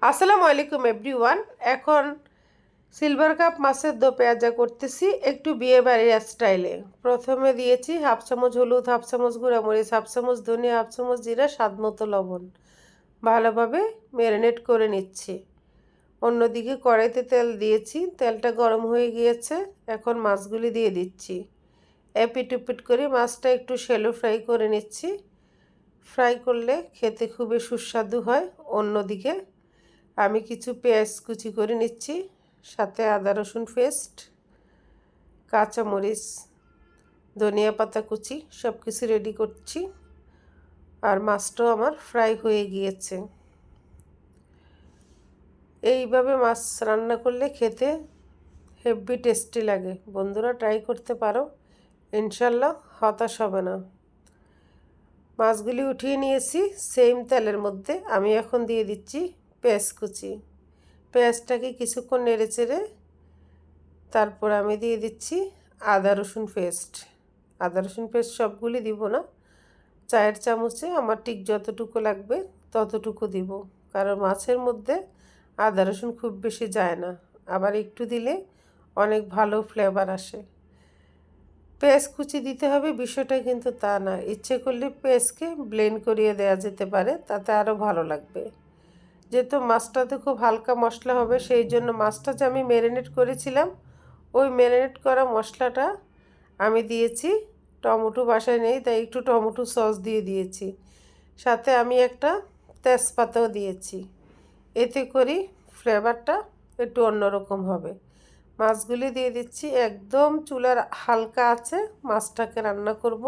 আসসালামু আলাইকুম এভরিওয়ান। এখন সিলভার কাপ মাছের দো পেঁয়াজা করতেছি একটু বিয়ে বাড়ির স্টাইলে। প্রথমে দিয়েছি হাফ চামচ হলুদ, হাফ চামচ গুঁড়ামরিচ, হাফ চামচ ধনিয়া, হাফ চামচ জিরা, স্বাদ মতো লবণ। ভালোভাবে ম্যারিনেট করে নিচ্ছি। অন্যদিকে কড়াইতে তেল দিয়েছি, তেলটা গরম হয়ে গিয়েছে। এখন মাছগুলি দিয়ে দিচ্ছি। এপিট উপিট করে মাছটা একটু শ্যালো ফ্রাই করে নিচ্ছি। ফ্রাই করলে খেতে খুবই সুস্বাদু হয়। অন্যদিকে আমি কিছু পেঁয়াজ কুচি করে নিচ্ছি, সাথে আদা রসুন পেস্ট, কাঁচামরিচ, ধনিয়া পাতা কুচি সব কিছু রেডি করছি। আর মাছটাও আমার ফ্রাই হয়ে গিয়েছে। এইভাবে মাছ রান্না করলে খেতে হেভি টেস্টি লাগে। বন্ধুরা ট্রাই করতে পারো, ইনশাল্লাহ হতাশ হবে না। মাছগুলি উঠিয়ে নিয়েছি। সেম তেলের মধ্যে আমি এখন দিয়ে দিচ্ছি পেঁয়াজ কুচি। পেঁয়াজটাকে কিছুক্ষণ নেড়ে চেড়ে তারপর আমি দিয়ে দিচ্ছি আদা রসুন পেস্ট। আদা রসুন পেস্ট সবগুলি দিব না, চায়ের চামচে আমার ঠিক যতটুকু লাগবে ততটুকু দিব, কারণ মাছের মধ্যে আদা রসুন খুব বেশি যায় না, আবার একটু দিলে অনেক ভালো ফ্লেভার আসে। পেঁয়াজ কুচি দিতে হবে বিষয়টা কিন্তু তা না, ইচ্ছে করলে পেঁয়াজকে ব্লেন্ড করিয়ে দেওয়া যেতে পারে, তাতে আরও ভালো লাগবে। যেহেতু মাছটাতে খুব হালকা মশলা হবে, সেই জন্য মাছটা যে আমি ম্যারিনেট করেছিলাম ওই ম্যারিনেট করা মশলাটা আমি দিয়েছি। টমেটো বাসায় নেই তাই একটু টমেটো সস দিয়ে দিয়েছি, সাথে আমি একটা তেজপাতাও দিয়েছি। এতে করি ফ্লেভারটা একটু অন্যরকম হবে। মাছগুলি দিয়ে দিচ্ছি, একদম চুলার হালকা আছে মাছটাকে রান্না করব।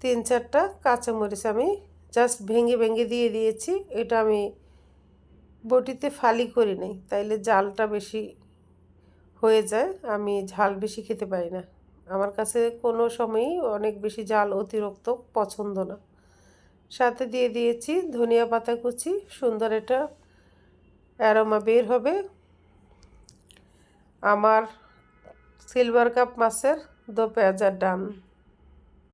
3-4টা কাঁচামরিচ আমি জাস্ট ভেঙে ভেঙে দিয়ে দিয়েছি। এটা আমি বটিতে ফালি করি নাই, তাইলে জালটা বেশি হয়ে যায়। আমি ঝাল বেশি খেতে পারি না, আমার কাছে কোনো সময়ই অনেক বেশি ঝাল অতিরিক্ত পছন্দ না। সাথে দিয়ে দিয়েছি ধনিয়া পাতা কুচি, সুন্দর একটা অ্যারোমা বের হবে। আমার সিলভার কাপ মাছের দো পেঁয়াজা ডান।